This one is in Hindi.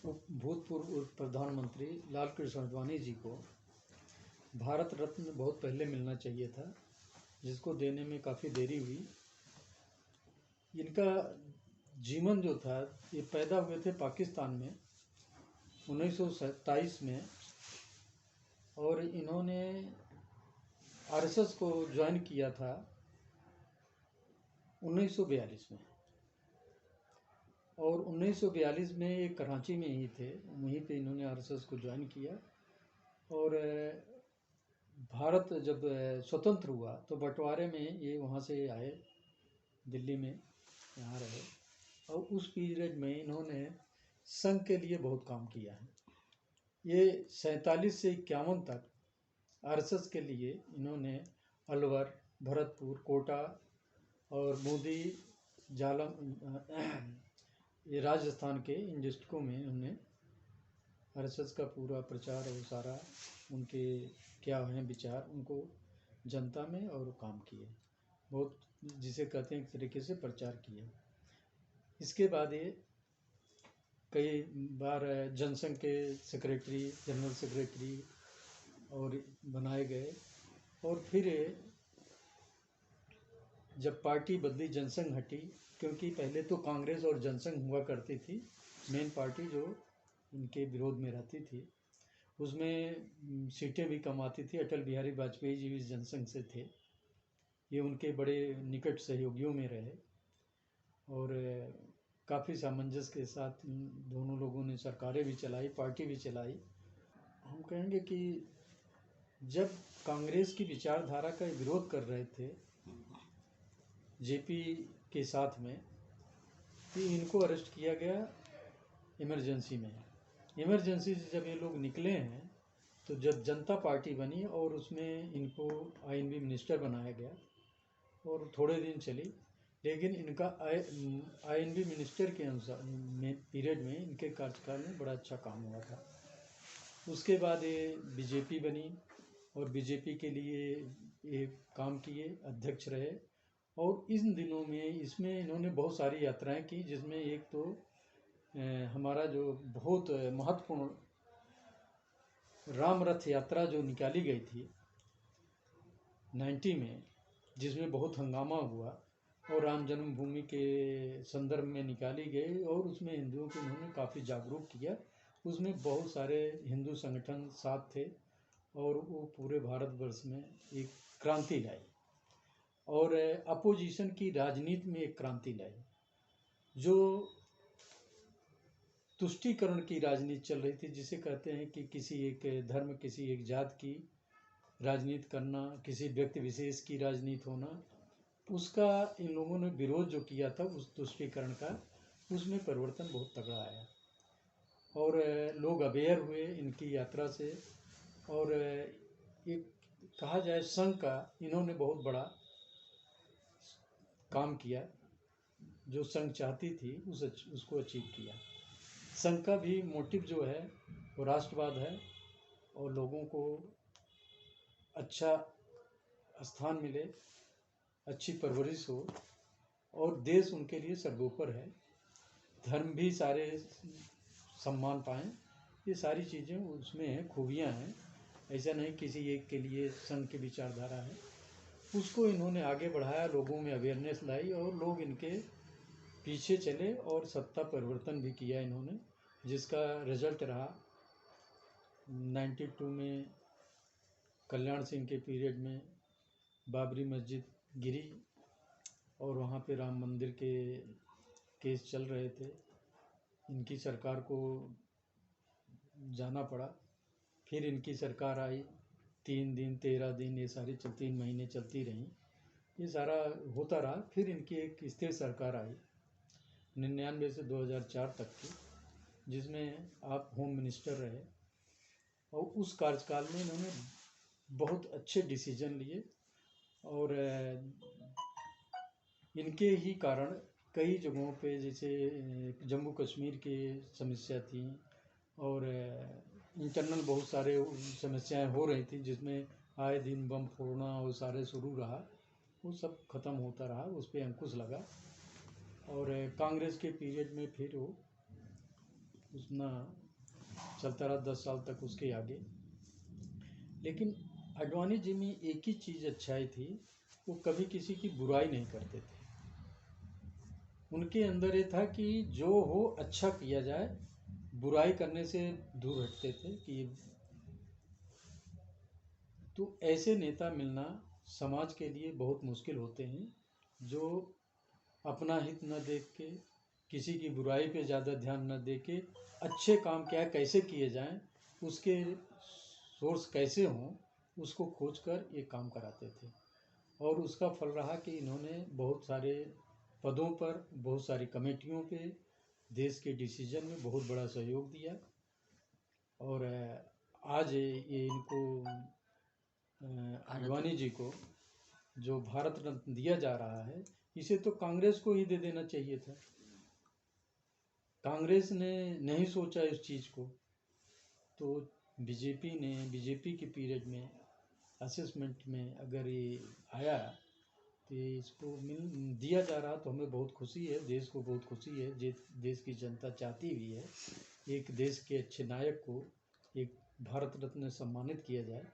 भूतपूर्व प्रधानमंत्री लाल कृष्ण आडवाणी जी को भारत रत्न बहुत पहले मिलना चाहिए था, जिसको देने में काफ़ी देरी हुई। इनका जीवन जो था, ये पैदा हुए थे पाकिस्तान में 1927 में, और इन्होंने आरएसएस को ज्वाइन किया था 1942 में। और 1942 में ये कराची में ही थे, वहीं पे इन्होंने आरएसएस को ज्वाइन किया। और भारत जब स्वतंत्र हुआ तो बंटवारे में ये वहाँ से आए, दिल्ली में यहाँ रहे। और उस पीरियड में इन्होंने संघ के लिए बहुत काम किया है। ये 47 से 51 तक आरएसएस के लिए इन्होंने अलवर, भरतपुर, कोटा और बूंदी, जालम, ये राजस्थान के इन डिस्ट्रिक्टों में इन्होंने आरएसएस का पूरा प्रचार और सारा उनके क्या हैं विचार, उनको जनता में और काम किए, बहुत जिसे कहते हैं एक तरीके से प्रचार किए। इसके बाद ये कई बार जनसंघ के सेक्रेटरी, जनरल सेक्रेटरी और बनाए गए। और फिर जब पार्टी बदली, जनसंघ हटी, क्योंकि पहले तो कांग्रेस और जनसंघ हुआ करती थी, मेन पार्टी जो इनके विरोध में रहती थी, उसमें सीटें भी कम आती थी। अटल बिहारी वाजपेयी जी भी जनसंघ से थे, ये उनके बड़े निकट सहयोगियों में रहे। और काफ़ी सामंजस्य के साथ दोनों लोगों ने सरकारें भी चलाई, पार्टी भी चलाई। हम कहेंगे कि जब कांग्रेस की विचारधारा का विरोध कर रहे थे जेपी के साथ में, तो इनको अरेस्ट किया गया इमरजेंसी में। इमरजेंसी से जब ये लोग निकले हैं तो जब जनता पार्टी बनी और उसमें इनको आईएनबी मिनिस्टर बनाया गया और थोड़े दिन चली, लेकिन इनका आईएनबी मिनिस्टर के अनुसार पीरियड में इनके कार्यकाल में बड़ा अच्छा काम हुआ था। उसके बाद ये बीजेपी बनी और बीजेपी के लिए ये काम किए, अध्यक्ष रहे। और इन दिनों में इसमें इन्होंने बहुत सारी यात्राएं की, जिसमें एक तो हमारा जो बहुत महत्वपूर्ण राम रथ यात्रा जो निकाली गई थी 90 में, जिसमें बहुत हंगामा हुआ और राम जन्मभूमि के संदर्भ में निकाली गई, और उसमें हिंदुओं को उन्होंने काफ़ी जागरूक किया। उसमें बहुत सारे हिंदू संगठन साथ थे और वो पूरे भारतवर्ष में एक क्रांति लाई और अपोजिशन की राजनीति में एक क्रांति लाई। जो तुष्टीकरण की राजनीति चल रही थी, जिसे कहते हैं कि किसी एक धर्म, किसी एक जात की राजनीति करना, किसी व्यक्ति विशेष की राजनीति होना, उसका इन लोगों ने विरोध जो किया था उस तुष्टीकरण का, उसमें परिवर्तन बहुत तगड़ा आया और लोग अवेयर हुए इनकी यात्रा से। और एक कहा जाए संघ का इन्होंने बहुत बड़ा काम किया, जो संघ चाहती थी उसको अचीव किया। संघ का भी मोटिव जो है वो राष्ट्रवाद है और लोगों को अच्छा स्थान मिले, अच्छी परवरिश हो और देश उनके लिए सर्वोपरि है, धर्म भी सारे सम्मान पाएँ, ये सारी चीज़ें उसमें हैं, खूबियाँ हैं। ऐसा नहीं किसी एक के लिए संघ की विचारधारा है, उसको इन्होंने आगे बढ़ाया, लोगों में अवेयरनेस लाई और लोग इनके पीछे चले और सत्ता परिवर्तन भी किया इन्होंने, जिसका रिजल्ट रहा 92 में कल्याण सिंह के पीरियड में बाबरी मस्जिद गिरी और वहाँ पे राम मंदिर के केस चल रहे थे, इनकी सरकार को जाना पड़ा। फिर इनकी सरकार आई, 3 दिन 13 दिन, ये सारी 3 महीने चलती रहीं, ये सारा होता रहा। फिर इनकी एक स्थिर सरकार आई 99 से 2004 तक की, जिसमें आप होम मिनिस्टर रहे और उस कार्यकाल में इन्होंने बहुत अच्छे डिसीजन लिए और इनके ही कारण कई जगहों पे, जैसे जम्मू कश्मीर की समस्या थी और इंटरनल बहुत सारे समस्याएं हो रही थी, जिसमें आए दिन बम फोड़ना और सारे शुरू रहा, वो सब ख़त्म होता रहा, उस पर अंकुश लगा। और कांग्रेस के पीरियड में फिर वो उसना चलता रहा 10 साल तक उसके आगे। लेकिन आडवाणी जी में एक ही चीज़ अच्छाई थी, वो कभी किसी की बुराई नहीं करते थे। उनके अंदर ये था कि जो हो अच्छा किया जाए, बुराई करने से दूर हटते थे कि तो ऐसे नेता मिलना समाज के लिए बहुत मुश्किल होते हैं, जो अपना हित न देख के, किसी की बुराई पे ज़्यादा ध्यान न दे के, अच्छे काम क्या कैसे किए जाएं, उसके सोर्स कैसे हों, उसको खोज कर ये काम कराते थे। और उसका फल रहा कि इन्होंने बहुत सारे पदों पर, बहुत सारी कमेटियों पे, देश के डिसीजन में बहुत बड़ा सहयोग दिया। और आज ये इनको आडवाणी जी को जो भारत रत्न दिया जा रहा है, इसे तो कांग्रेस को ही दे देना चाहिए था। कांग्रेस ने नहीं सोचा इस चीज़ को, तो बीजेपी के पीरियड में असेसमेंट में अगर ये आया तो इसको दिया जा रहा, तो हमें बहुत खुशी है, देश को बहुत खुशी है। देश की जनता चाहती भी है एक देश के अच्छे नायक को एक भारत रत्न सम्मानित किया जाए।